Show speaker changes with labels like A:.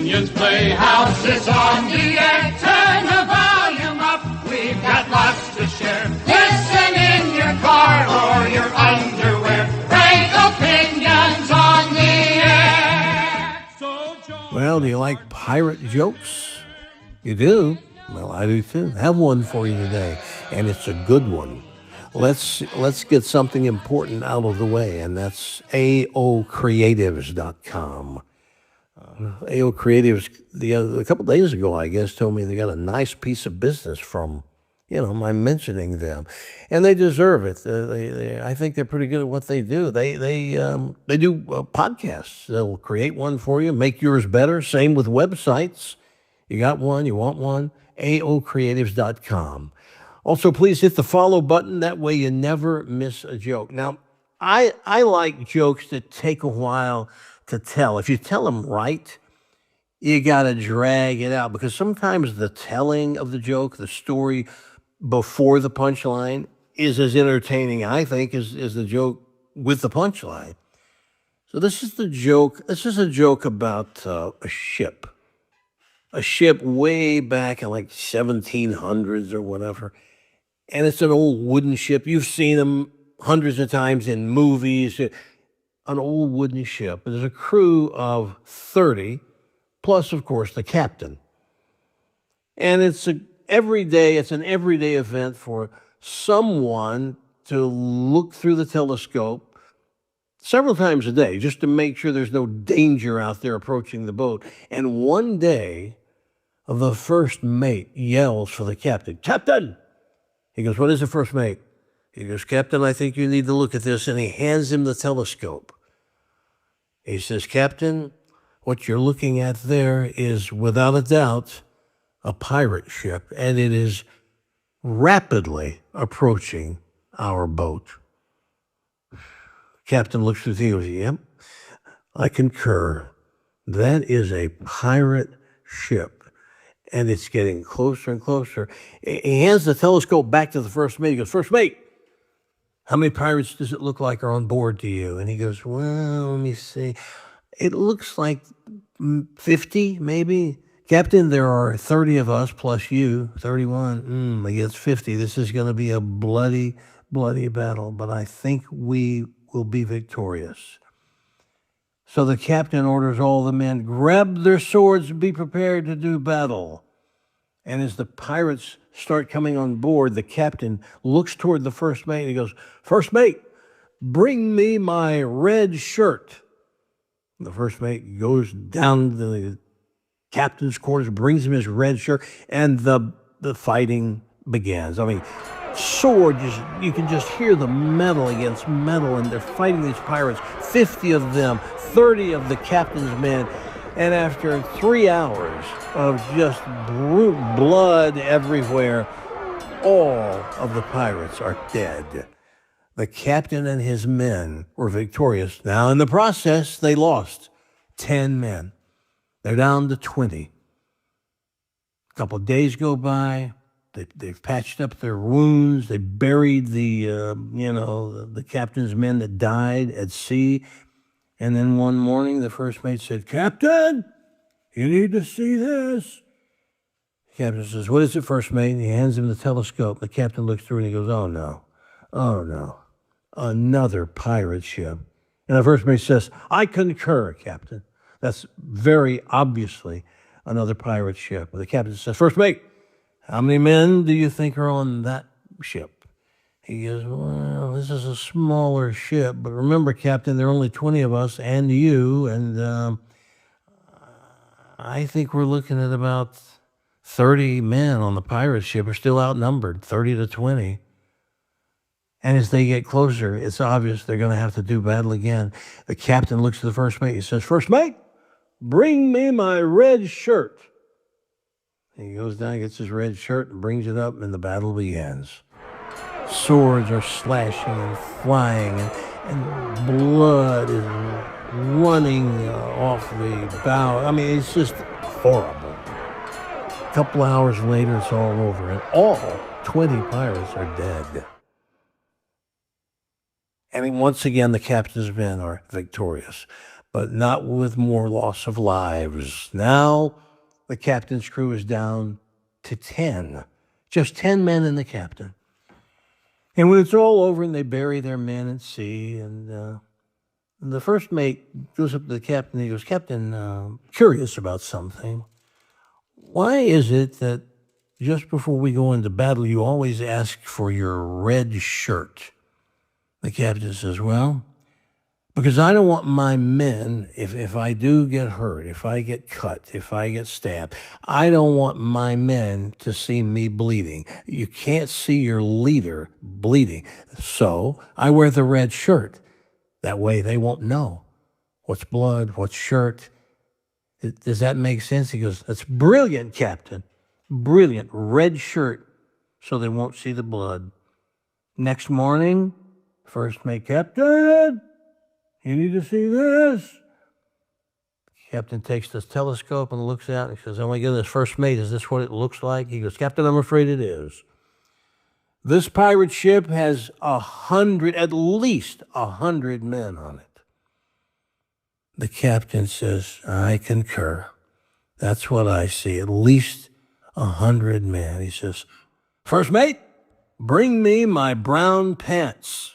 A: Bunyan's Playhouse is on the air. Turn the volume up. We've got lots to share. Listen in your car or your underwear. Frank Opinions on the air.
B: Well, do you like pirate jokes? You do? Well, I do too. I have one for you today, and it's a good one. Let's get something important out of the way, and that's AOCreatives.com. AO Creatives, a couple days ago, I guess, told me they got a nice piece of business from, my mentioning them, and they deserve it. I think they're pretty good at what they do. They do podcasts. They'll create one for you, make yours better. Same with websites. You got one, you want one, AOCreatives.com. Also, please hit the follow button. That way you never miss a joke. Now, I like jokes that take a while to tell. If you tell them right, you got to drag it out, because sometimes the telling of the joke, the story before the punchline, is as entertaining, I think, as the joke with the punchline. So this is a joke about a ship. A ship way back in like 1700s or whatever. And it's an old wooden ship. You've seen them hundreds of times in movies. An old wooden ship. There's a crew of 30, plus, of course, the captain. And it's an everyday event for someone to look through the telescope several times a day, just to make sure there's no danger out there approaching the boat. And one day, the first mate yells for the captain, "Captain!" He goes, "What is it, first mate?" He goes, "Captain, I think you need to look at this." And he hands him the telescope. He says, "Captain, what you're looking at there is, without a doubt, a pirate ship, and it is rapidly approaching our boat." Captain looks through the goes, "Yep, I concur. That is a pirate ship. And it's getting closer and closer." He hands the telescope back to the first mate. He goes, "First mate, how many pirates does it look like are on board to you?" And he goes, "Well, let me see. It looks like 50, maybe. Captain, there are 30 of us plus you, 31. Against 50. This is going to be a bloody, bloody battle, but I think we will be victorious." So the captain orders all the men, grab their swords and be prepared to do battle. And as the pirates start coming on board, the captain looks toward the first mate and he goes, "First mate, bring me my red shirt." The first mate goes down to the captain's quarters, brings him his red shirt, and the fighting begins. I mean, sword, you can just hear the metal against metal, and they're fighting these pirates, 50 of them, 30 of the captain's men. And after 3 hours of just blood everywhere, all of the pirates are dead. The captain and his men were victorious. Now, in the process, they lost 10 men. They're down to 20. A couple of days go by. They've patched up their wounds. They buried the captain's men that died at sea. And then one morning, the first mate said, "Captain, you need to see this." The captain says, "What is it, first mate?" And he hands him the telescope. The captain looks through and he goes, "Oh no, another pirate ship." And the first mate says, "I concur, Captain. That's very obviously another pirate ship." And the captain says, "First mate, how many men do you think are on that ship?" He goes, "Well, this is a smaller ship, but remember, Captain, there are only 20 of us and you, and I think we're looking at about 30 men on the pirate ship. Are still outnumbered, 30 to 20. And as they get closer, it's obvious they're going to have to do battle again." The captain looks at the first mate. He says, "First mate, bring me my red shirt." And he goes down, gets his red shirt, and brings it up, and the battle begins. Swords are slashing and flying, and blood is running off the bow. I mean, it's just horrible. A couple hours later, it's all over, and all 20 pirates are dead. And once again, the captain's men are victorious. but not with more loss of lives. Now the captain's crew is down to 10. Just 10 men and the captain. And when it's all over and they bury their men at sea, and the first mate goes up to the captain, he goes, "Captain, curious about something. Why is it that just before we go into battle, you always ask for your red shirt?" The captain says, "Well, because I don't want my men, if I do get hurt, if I get cut, if I get stabbed, I don't want my men to see me bleeding. You can't see your leader bleeding. So I wear the red shirt. That way they won't know what's blood, what's shirt." Does that make sense? He goes, "That's brilliant, Captain. Brilliant. Red shirt so they won't see the blood." Next morning, first mate, "Captain, you need to see this." Captain takes this telescope and looks out and he says, "Oh my goodness, first mate, is this what it looks like?" He goes, "Captain, I'm afraid it is. This pirate ship has at least 100 men on it." The captain says, "I concur. That's what I see, at least 100 men." He says, "First mate, bring me my brown pants."